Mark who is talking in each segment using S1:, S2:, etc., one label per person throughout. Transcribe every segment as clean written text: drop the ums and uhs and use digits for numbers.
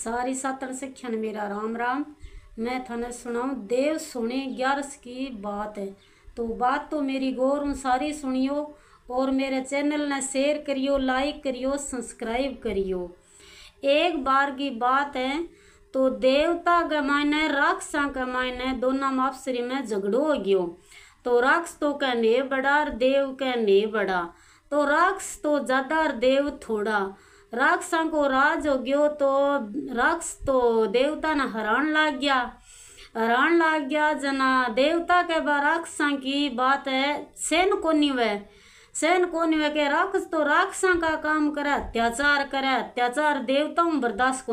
S1: सारी सातन सिक्ख्या ने मेरा राम राम। मैं थाने सुनाऊं देव सुने 11 की बात है। तो बात तो मेरी गौर सारी सुनियो और मेरे चैनल ने शेयर करियो, लाइक करियो, सब्सक्राइब करियो। एक बार की बात है तो देवता के मायने राक्षसा के मायने दोनों मापसरी में झगड़ो हो गयो। तो राक्ष तो कह ने बड़ा और देव कह ने बड़ा। तो राक्ष तो ज्यादा और देव थोड़ा। राक्षसा को राज हो गयो तो राक्ष तो देवता ने हरान लाग गया जना देवता के बाद राक्षसा की बात है सेन को निवे के राक्षस तो राक्षसा का काम करे, अत्याचार देवताओं बर्दाश्त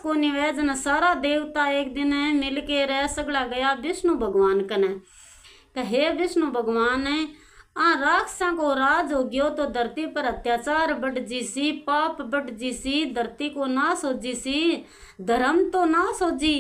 S1: को निवे जना सारा देवता एक दिन मिल के रह सगड़ा गया विष्णु भगवान कने कहे विष्णु भगवान है राक्षसा को राज हो गयो तो धरती पर अत्याचार बढ़ जीसी, पाप बढ़ जीसी, धरती को नाश हो जीसी, धर्म तो नाश हो जी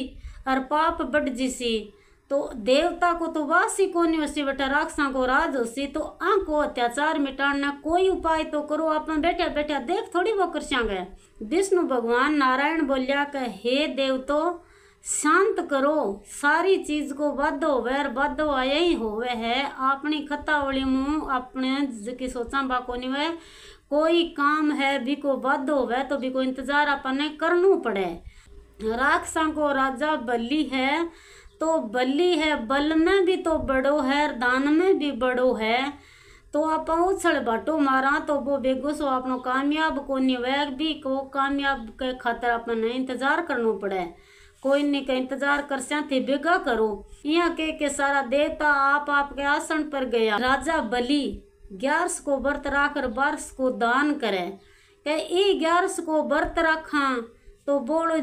S1: और पाप बढ़ जीसी। तो देवता को तो वासी को नहीं वसी बेटा राक्षसा को राज होसी। तो को अत्याचार मिटाना कोई उपाय तो करो, अपन बैठा बैठा देख थोड़ी वो कर सकेंगे। विष्णु भगवान नारायण बोलिया कि हे देवतो शांत करो, सारी चीज को बाधो आया ही होवे है। अपनी खतावली मुँह अपने की सोचा बाको नहीं वे कोई काम है भी को बाधो होवे तो भी को इंतजार अपने करना पड़े। राक्षसा को राजा बलि है तो बलि है बल में भी तो बड़ो है, दान में भी बड़ो है। तो आप उछल बाटो मारा तो वो बेगो सो अपनो कामयाब को निवेग भी को कामयाब के खातर अपने इंतजार करना पड़े। कोई नहीं का इंतजार कर थे बेगा करो। यहाँ के सारा देवता आप के आसन पर गया। राजा बलि 11 को व्रत राखकर 12 को दान करे। 11 को व्रत रखा तो बोलो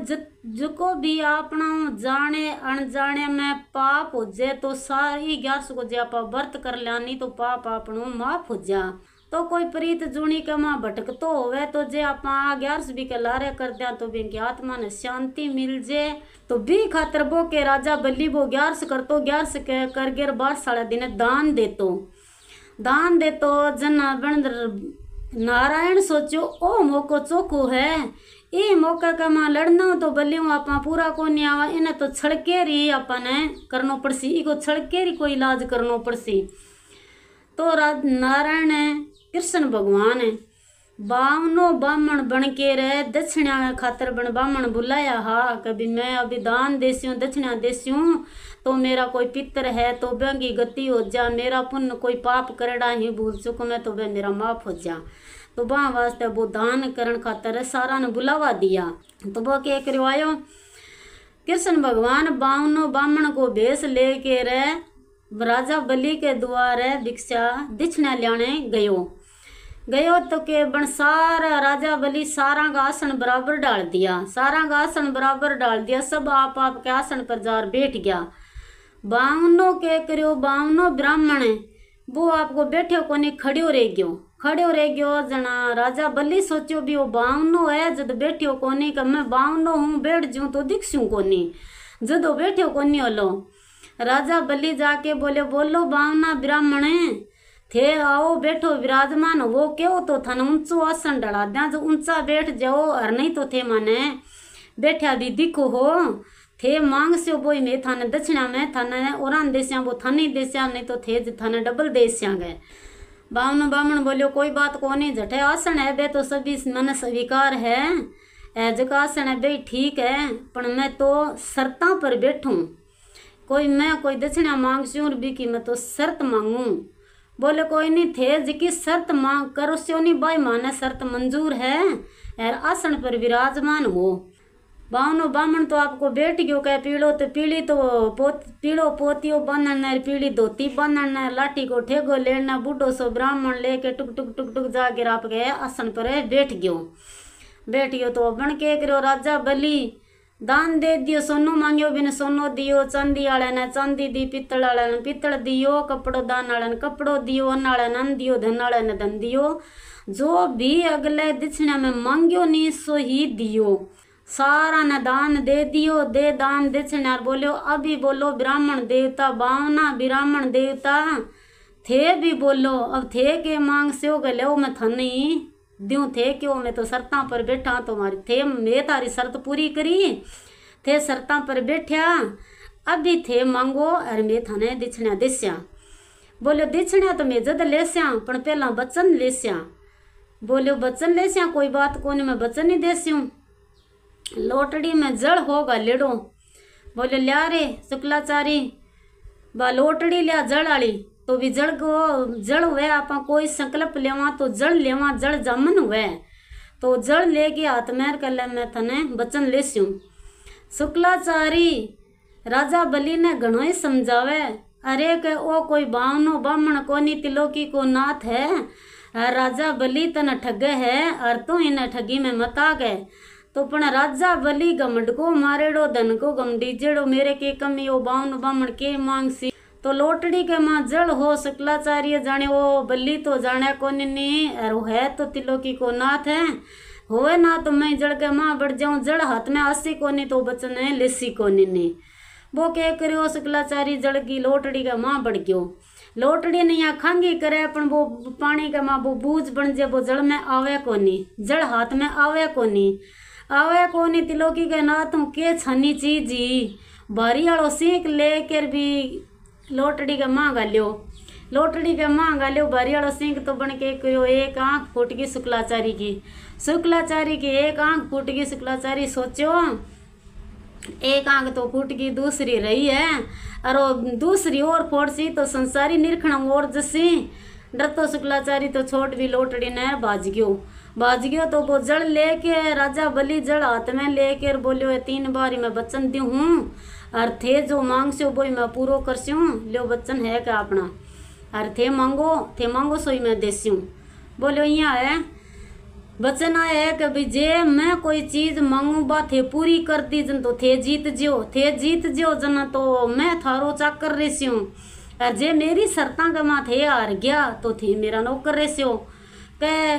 S1: जिको भी अपना जाने अनजाने में पाप हो जाए तो सारी 11 को जे आप व्रत कर लिया तो पाप अपनो माफ हो जा। तो कोई प्रीत जुनी के माँ भटक तो होवे तो जे आप 11 भी के लारे कर दिया तो भी इनकी आत्मा ने शांति मिल जाए। तो भी खातर बो के राजा बलि वो 11 कर तो 11 के कर गिर 12 साढ़े दिन दान दे तो जना बन नारायण सोचो ओ मौको चोखो है। ये मौका का मां लड़ना तो बलियों आप पूरा को नहीं आवा, इन्हें तो छड़के रही अपने करनो पड़सी, इको छड़के रही कोई इलाज करनो पड़सी। तो नारायण है कृष्ण भगवान है 52 ब्राह्मण बन के रहे दक्षिणा खातर बन ब्राह्मण बुलाया। हाँ कभी मैं अभी दान देसी हूँ दक्षिणा देसी हूँ तो मेरा कोई पितर है तो बंगी गति हो जा, मेरा पुण्य कोई पाप करेड़ा ही भूल चुक मैं तो वह मेरा माफ हो जा। तो वहाँ वास्ते वो दान करण खातर सारा ने बुलावा दिया। तो वो क्या करवायो कृष्ण भगवान 52 ब्राह्मण को भेष लेके रहे राजा बलि के द्वारे भिक्षा दक्षिणा लेने गयो तो के बन सारा राजा बलि सारा का आसन बराबर डाल दिया, सब आप के आसन पर जार बैठ गया। 52 के करियो 52 ब्राह्मण वो आपको बैठे को नहीं खड़ियो रह गयो जना राजा बलि सोचो भी वो 52 है जद बैठियो को नहीं कि मैं 52 हूँ बैठ जाऊँ तो दिखसूँ को नहीं, जदो बैठियो को नहीं होलो। राजा बलि जाके बोलो 52 ब्राह्मण थे आओ बैठो विराजमान वो क्यों तो थाने ऊंचो आसन डला दिया जो ऊंचा बैठ जाओ और नहीं तो थे माने बैठा भी दिखो हो थे मांग से बोई में थाने दक्षिणा में थाने और देसिया वो थाने देसिया नहीं तो थे थाने डबल देसिया गए। 52 ब्राह्मण बोलियो कोई बात को नहीं जठे आसन है बे तो सभी मन स्वीकार है जगह आसन है बे ठीक है पर मैं तो शर्ता पर बैठूं कोई दक्षिणा मांग सी भी की मैं तो शर्त मांगू। बोले कोई नहीं थे जिकी शर्त मांग करो से नहीं भाई माने शर्त मंजूर है और आसन पर विराजमान हो। 52 ब्राह्मण तो आपको बैठ गयो कह पीड़ो तो पीड़ी तो पीड़ो पोतियो बांधना पीड़ी धोती बांधना लाठी को ठेगो लेना बूढ़ो सो ब्राह्मण लेके टुक टुक जाकर आप गए आसन पर बैठ गयो। तो बन के करो राजा बलि दान दे दियो सोनो मांगियो बिन सोनो दियो, चांदी वाले ने चांदी दी, पित्तल वाले ने पित्तल दियो, कपड़ो दान वाले ने कपड़ो दियो, अन्न वाले ने अन्न दियो, धन वाले ने धन दियो। जो भी अगले दक्षिणा में मांगियो नहीं सो ही दियो, सारा ने दान दे दियो। दे दान दक्षिणा बोलो अभी बोलो ब्राह्मण देवता 52 ब्राह्मण देवता थे भी बोलो अब थे के मांग से हो गए मैं थाने द्यूं थे क्यों, मैं तो शर्तां पर बैठा तुम्हारी थे, मैं तारी शर्त पूरी करी थे शर्तां पर बैठा, अभी थे मांगो और मैं थाने दिछण्या देस्या। बोलो दिछण्या तो मैं जद लेस्या पण पहला बचन लेस्या। बोलो बचन लेस्या कोई बात कोनी, मैं बचन ही देस्यूं। लोटड़ी में जड़ होगा लेड़ो। बोले लिया रे शुक्लाचारी बा लोटड़ी लिया जड़ आली, तो भी जड़ को जड़ हुए आप कोई संकल्प लेवा तो जड़ लेवा, जड़ जामन हुए तो जड़ लेके हाथ में कर ले, मैं तने बचन लेस्यूं। शुक्लाचारी राजा बलि ने घणो ही समझावे, अरे के ओ कोई बावनो बामण कोनी तिलोकी को नाथ है, राजा बलि तन ठगे है और तू इन ठगी में मत आ गए। तो पण राजा बलि गमड को मारेड़ो धन को गम डीजेड़ो, मेरे के कमी ओ बावन बामण के मांग सी। तो लोटड़ी के माँ जड़ हो शुक्लाचार्य जाने वो बलि तो जाने कोनी नी, और है तो तिलोकी को नाथ है, होए ना तो मैं जड़ के माँ बढ़ जाऊं, जड़ हाथ में आसी कोनी तो बचन है लेसी कोनी नी। वो क्या करो शुक्लाचारी जड़ की लोटड़ी का माँ बढ़ गयो। लोटड़ी ने यहाँ खांगी करे अपन वो पानी का माँ वो बूझ बन जे, वो जड़ में आवे कोनी, जड़ हाथ में आवे कोनी, आवे कोनी तिलोकी के नाथ के छनी चीज ही भारी आलो सीख लेकर भी लोटड़ी का माँ गालियो, लोटड़ी का माँ गालियो भारी आलो सीख तो बन के करो एक आंख फूट गई शुक्लाचारी की, शुक्लाचारी की एक आंख फूट गई। शुक्लाचारी सोचो एक आंख तो फूट गई दूसरी रही है, और दूसरी और फोड़ सी तो संसारी निरखण और जसी डर तो शुक्लाचारी तो छोट भी लोटड़ी ने भाज गयो तो वो जड़ लेके राजा बलि जड़ हाथ में लेकर बोलियो 3 बार मैं बचन दी हूँ और थे जो मांग से वो मैं पूरो कर स्यूँ, लो बचन है क्या अपना, और थे मांगो सोई मैं देस्यूँ। बोलो यहाँ है बचन आया है कि भाई जे मैं कोई चीज मांगू बा थे पूरी कर दी जन तो थे जीत जियो जन तो मैं थारो चाकर रेस्यूं, और जे मेरी शर्तां का माँ थे हार गया तो थे मेरा नौकर रेस्यो। के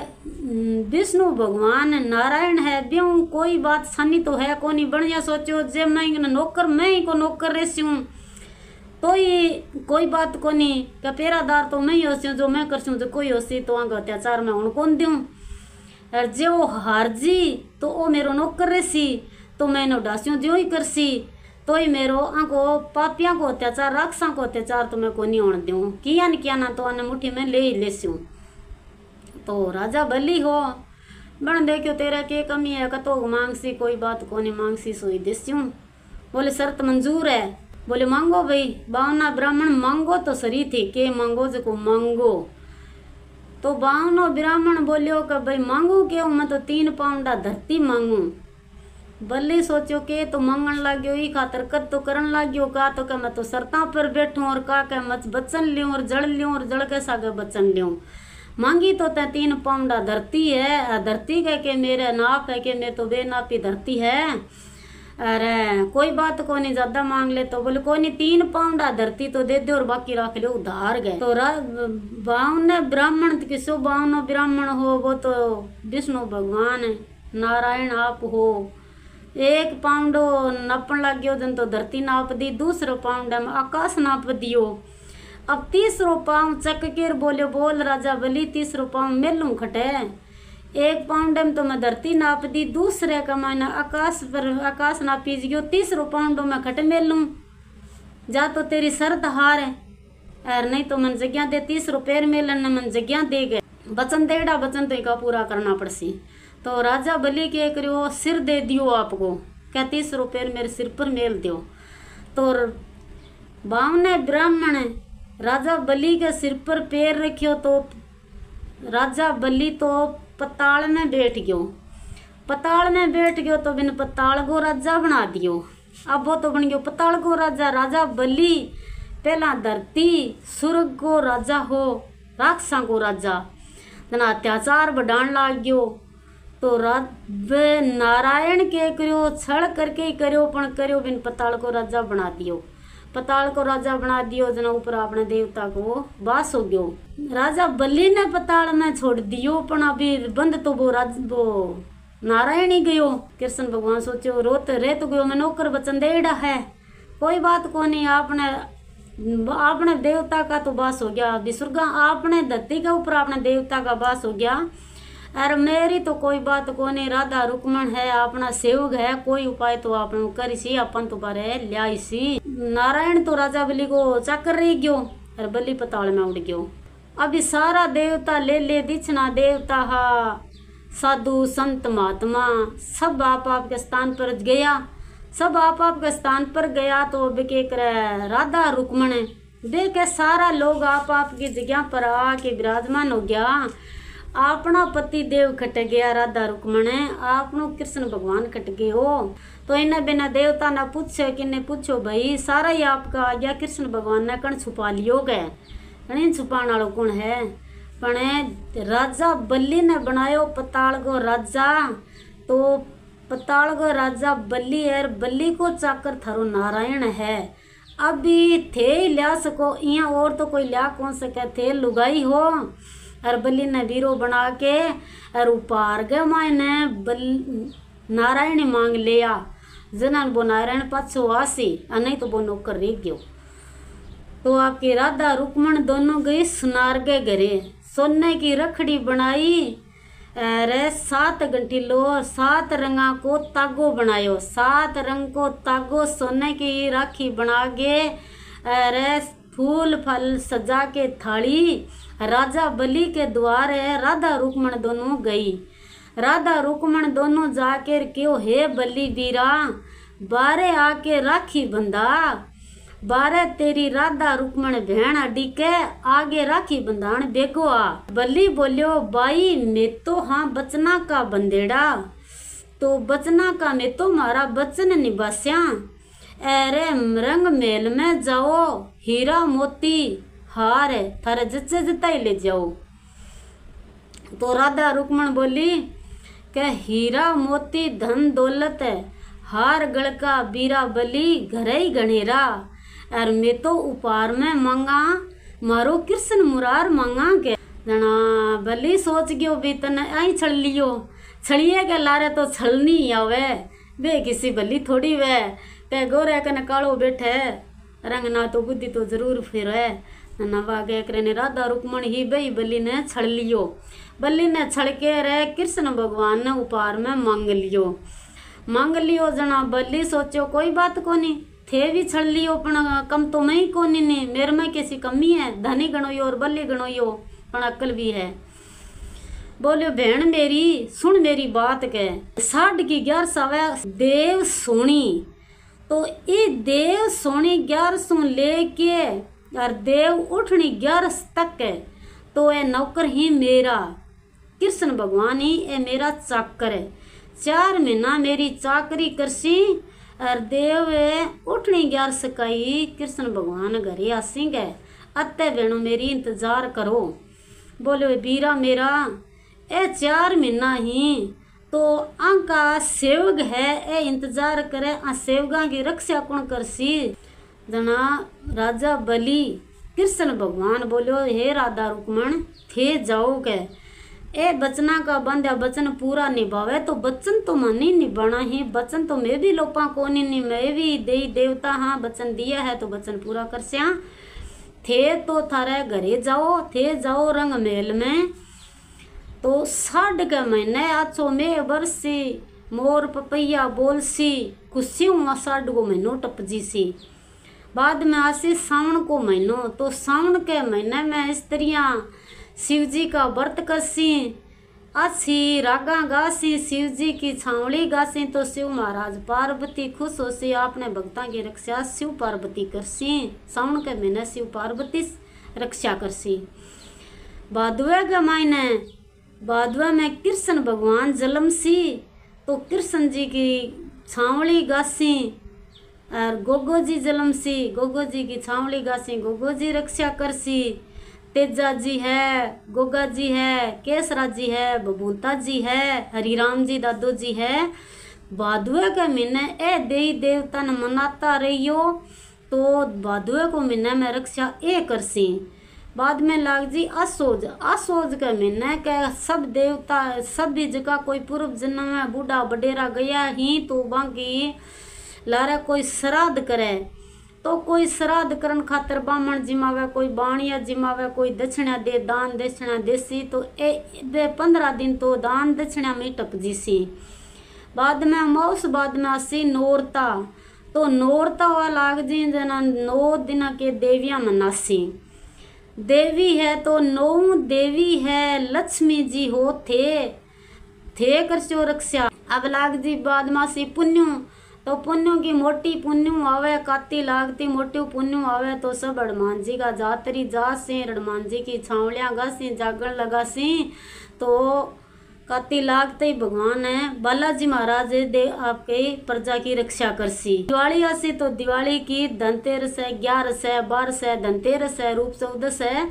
S1: विष्णु भगवान नारायण है ब्यों कोई बात सनी तो है कोनी, बढ़िया सोचो जे मैं नौकर मैं ही को नौकर रेस्यूं तो ही कोई बात कोनी, क्या पेरादार तो मैं ही होस्यूं, जो मैं करस्यूं जो कोई होसी तो आगे अत्याचार मैं उन कौन दूं, और जे वो हार जी तो वो मेरो नौकर रेसी तो मैं नो डास्यूं जो ही करसी, तो ही मेरो आंको पापिया को अत्याचार राक्षसा को अत्याचार तो मैं को नहीं होने दूं, किया ना तो अन्न मुट्ठी में ले ही लेस्यूं। तो राजा बलि हो बन देखियो तेरा के कमी है, कतो मांग सी कोई बात को नहीं मांग सी सोई देस्यूं। बोले शर्त मंजूर है। बोले मांगो भाई, बावना ब्राह्मण मांगो तो सरी थी के मांगो जो मांगो। तो बावनो ब्राह्मण बोलियो कि भाई मांगू क्यों, मैं तो 3 पाउंडा धरती मांगू। बल्ले सोचो के तो मांगन लाग्यो ही खातर कद तो करन लाग्यो का, तो क्या मैं तो शर्तां पर बैठूं और का क्या मच बचन लियूं और जड़ के सागे बचन लियूं। मांगी तो ते 3 पाउंडा धरती है, धरती कह के मेरे नाप है के मेरे तो बेनापी धरती है, अरे कोई बात को नहीं ज्यादा मांग ले तो बोले कोई नहीं 3 पाउंडा धरती तो दे दे और बाकी रख ले उधार गए। तो 52 ब्राह्मण किसो 52 ब्राह्मण हो, वो तो विष्णु भगवान नारायण आप हो। 1 पाउंडो नापन लग गयो जन तो धरती नाप दी, दूसरो पाउंड में आकाश नाप दियो। अब 3रो पाउंड चक के बोले बोल राजा बलि 3रो पाउंड मेलू खटे। 1 पाउंड में तो मैं धरती नाप दी, दूसरे का मैंने आकाश नापी गयो, 3रो पाउंडो में खट मेलू जा तो तेरी शर्त हार है, और नहीं तो मन जगह दे 3रो पैर मेलन मन जगह दे गए। बचन देड़ा बचन तो इका पूरा करना पड़सी। तो राजा बलि के करियो सिर दे दियो आपको, क्या 3रो पैर मेरे सिर पर मेल दियो। तो 52 ब्राह्मण राजा बलि के सिर पर पैर रखियो, तो राजा बलि तो पताल में बैठ गयो। पताल में बैठ गयो तो बिन पताल को राजा बना दियो। अब वो तो बन गयो पताल को राजा। राजा बलि पहला धरती स्वर्ग को राजा हो, राक्षसा को राजा जना अत्याचार बढ़ान लाग गयो। तो नारायण के करियो छल करके ही करियो, पण करियो बिन पताल को राजा बना दियो। पताल को राजा बना दियो जना ऊपर अपने देवता को वास हो गयो। राजा बलि ने पताल में छोड़ दियो, पण अभी बंद तो वो नारायण ही गयो। कृष्ण भगवान सोचो रोत रे तो गयो, मैं नौकर बचन देड़ा है, कोई बात को नहीं। आपने देवता का तो वास हो गया, अभी स्वर्ग आपने धरती के ऊपर अपने देवता का वास हो गया। अरे मेरी तो कोई बात को नहीं, राधा रुक्मण है अपना सेवक है, कोई उपाय तो आप करी अपन तो बारे लिया सी। नारायण तो राजा बलि को चाकर रही गयो और बलि पताल में उड़ गयो। अभी सारा देवता ले दिछना देवता हा साधु संत महात्मा सब आप के स्थान पर गया, सब आप के स्थान पर गया। तो अब के करे राधा रुक्मण वे के सारा लोग आप की जगह पर आके विराजमान हो गया। अपना पति देव खट गया राधा रुक्मण, आपनो कृष्ण भगवान खट गए हो। तो इन्हें बिना देवता ना पूछे कि पूछो भाई सारा ही आपका आ गया, कृष्ण भगवान ने कण छुपा लियो गए, कण छुपाने वालों कौन है। पण राजा बलि ने बनायो पताल को राजा, तो पताल को राजा बलि है, बलि को चाकर थारो नारायण है। अभी थे लिया सको यहाँ और तो कोई लिया कौन सके, थे लुगाई हो और बलि ने वीरो बना के और उपार गए मायने नारायण मांग लिया। जनन वो नारायण पाछो आसी और नहीं तो वो नौकर रह गयो। तो आपकी राधा रुक्मण दोनों गई सुनार के घरे, सोने की रखड़ी बनाई अरे 7 घंटिलो 7 रंगा को तागो बनायो, 7 रंग को तागो सोने की राखी बना के अरे फूल फल सजा के थाली राजा बलि के द्वारे राधा रुक्मण दोनों गई। राधा रुक्मण दोनों जाकर क्यों हे बलि वीरा बारे आके राखी बंधा, बारे तेरी राधा रुक्मण भेण अडी के आगे राखी बंधान बेगो आ। बलि बोलियो बाई मैं तो हाँ बचना का बंदेड़ा, तो बचना का मैं तो मारा बचन निवास्या। अरे रंग मेल में जाओ हीरा मोती हार थारे जच्चे जताई ले जाओ। तो राधा रुक्मण बोली के हीरा मोती धन दौलत हार गलका बीरा बलि घरे ही गणेरा, और मैं तो उपहार में मांगा मारो कृष्ण मुरार मांगा के। जना बलि सोच गयो भी तने आई छल लियो, छलिए के लारे तो छलनी आवे वे किसी बलि थोड़ी वे के गोरे कने कालो बैठे रंग ना तो बुद्धि तो जरूर फिर है नवा के करे। राधा रुक्मण ही बई बलि ने छल लियो, बलि ने छल के रे कृष्ण भगवान ने उपहार में मांग लियो। जना बलि सोचो कोई बात कोनी थे भी छल लियो पण कम तो मैं ही कोनी ने मेरे में कैसी कमी है, धनी गणोयो और बलि गणोयो पण अक्ल भी है। बोलियो भेण मेरी सुन मेरी बात के 11.5 सावे देव सोनी, तो ये देव सोनी 11 लेके और देव उठनी 11 तक है, तो ये नौकर ही मेरा कृष्ण भगवान ही ये मेरा चाकर है। 4 महीना मेरी चाकरी करसी और देव उठनी 11 कई कृष्ण भगवान घरे आसी गए, अत्ते बेणो मेरी इंतजार करो। बोलो बीरा मेरा ए 4 महीना ही तो आंका सेवक है ए इंतजार करे, आ सेवका की रक्षा कौन करसी। जना राजा बलि कृष्ण भगवान बोलो हे राधा रुक्मण थे जाओगे ए बचना का बंद बचन पूरा निभावे, तो बचन तो मन ही निभाना ही, बचन तो मैं भी लोपा कोनी नहीं, मैं भी देवता हाँ बचन दिया है तो बचन पूरा कर स्या। थे तो थारे घरे जाओ, थे जाओ रंग मेल में, तो 6 के महीने आछो में बरसी मोर पपैया बोलसी खुशी 6 को महीनो टपजी सी। बाद में आसी सावन को महीनो, तो सावन के महीने में स्त्रियां शिव जी का व्रत करसी, अच्छी रागा गासी शिव जी की छावड़ी गासी, तो शिव महाराज पार्वती खुश हो सी आपने भक्ता की रक्षा शिव पार्वती करसी। सावन के महीने शिव पार्वती रक्षा करसी। भादवे के महीने भादवे में कृष्ण भगवान जन्म सी, तो कृष्ण जी की छावड़ी गासी और गोगो जी जन्म सी, गोगो जी की छावड़ी गासी गोगो जी रक्षा करसी। तेजा जी है, गोगा जी है, केसरा जी है, बबूता जी है, हरिराम जी दादो जी है। भादुए के महीने ए देवी देवता ने मनाता रहियो, तो भादुए को महीने में रक्षा ए करसी। बाद में लाग जी आसोज, आसोज के महीने के सब देवता सब भी जगह कोई पूर्व जन्म में बूढ़ा बडेरा गया ही, तो बाकी लारा कोई श्राद्ध करे, तो कोई श्राद्ध करन खातर बामण जिमावे, कोई बाणिया जिमावे, कोई दक्षिणा दे, दान दक्षिणा देसी। तो ए 15 दिन तो दान दक्षिणा में टप जीसी। बाद में अमावस, बाद में आसी नौरता। तो नौरता हुआ लाग जी जना 9 दिन के देवियां मनासी। देवी है तो 9 देवी है, लक्ष्मी जी हो थे करसो रक्षा। अब लाग जी बाद मासी पुण्य। तो पुण्यों की मोटी पुण्य आवे, काती लागती मोटी पुण्य आवे। तो सब हनुमान जी का जातरी जासी, हनुमान जी की छावलियां गासी, जागरण लगासी। तो काती लागते ही भगवान है बालाजी महाराज दे आपके प्रजा की रक्षा करसी। दिवाली आसी तो दिवाली की धनतेरस है, 11 है, 12 है, धनतेरस है, रूप 14 है।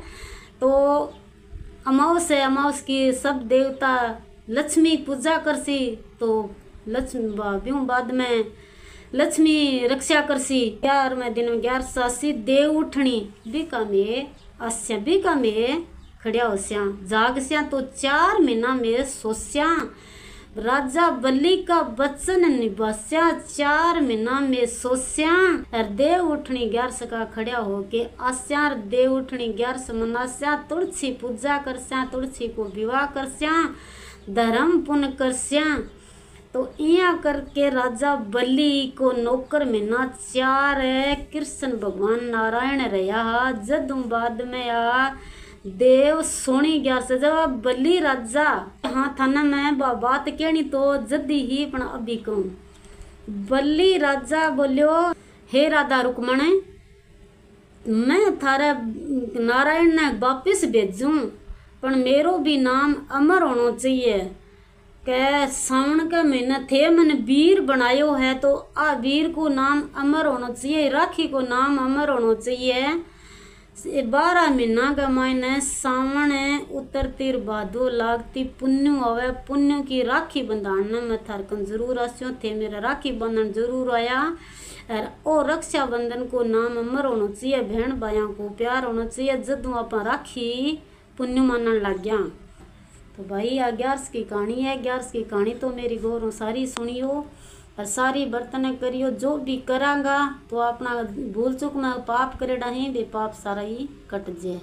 S1: तो अमावस है, अमावस की सब देवता लक्ष्मी पूजा करसी। तो लक्ष्मी बाद में लक्ष्मी रक्षा करसी। 11वें दिन में 11 देव उठनी बीका में आस्या, बीका में खड़िया होस्या, जागस्या। तो 4 महीना में सोस्या, राजा बलि का वचन निभास्या। 4 महीना में सोस्या और देव उठनी 11 का खड़िया होके आस्या। देव उठनी 11 मनास्या, तुलसी पूजा करस्या, तुलसी को विवाह करस्या, धर्म पुण्य करस्या। तो इया करके राजा बलि को नौकर महीना 4 कृष्ण भगवान नारायण रहा। जद बाद में आ देव सोनी 11 जब बलि राजा। हाँ थाना मैं बात कहनी तो जदी ही पण अभी कहूँ। बलि राजा बोलियो, हे राधा रुक्मण, मैं थारे नारायण ने वापिस भेजूं, पर मेरो भी नाम अमर होना चाहिए। के सावन के महीने थे मैंने वीर बनायो है, तो आ वीर को नाम अमर होना चाहिए, राखी को नाम अमर होना चाहिए। 12 महीना का मायने सावन उतरती भादो लागती पुण्य आवे। पुण्य की राखी बंधाने में थारकन जरूर आस्यो थे, मेरा राखी बंधन जरूर आया। और रक्षाबंधन को नाम अमर होना चाहिए, बहन भाइयों को प्यार होना चाहिए। जदू आप राखी पुण्य मानन लग गया। तो भाई आ 11 की कहानी है। 11 की कहानी तो मेरी गौरों सारी सुनियो और सारी बर्तन करियो। जो भी करांगा तो अपना भूल चूक में पाप करेड़ा ही बे पाप सारा ही कट जाए।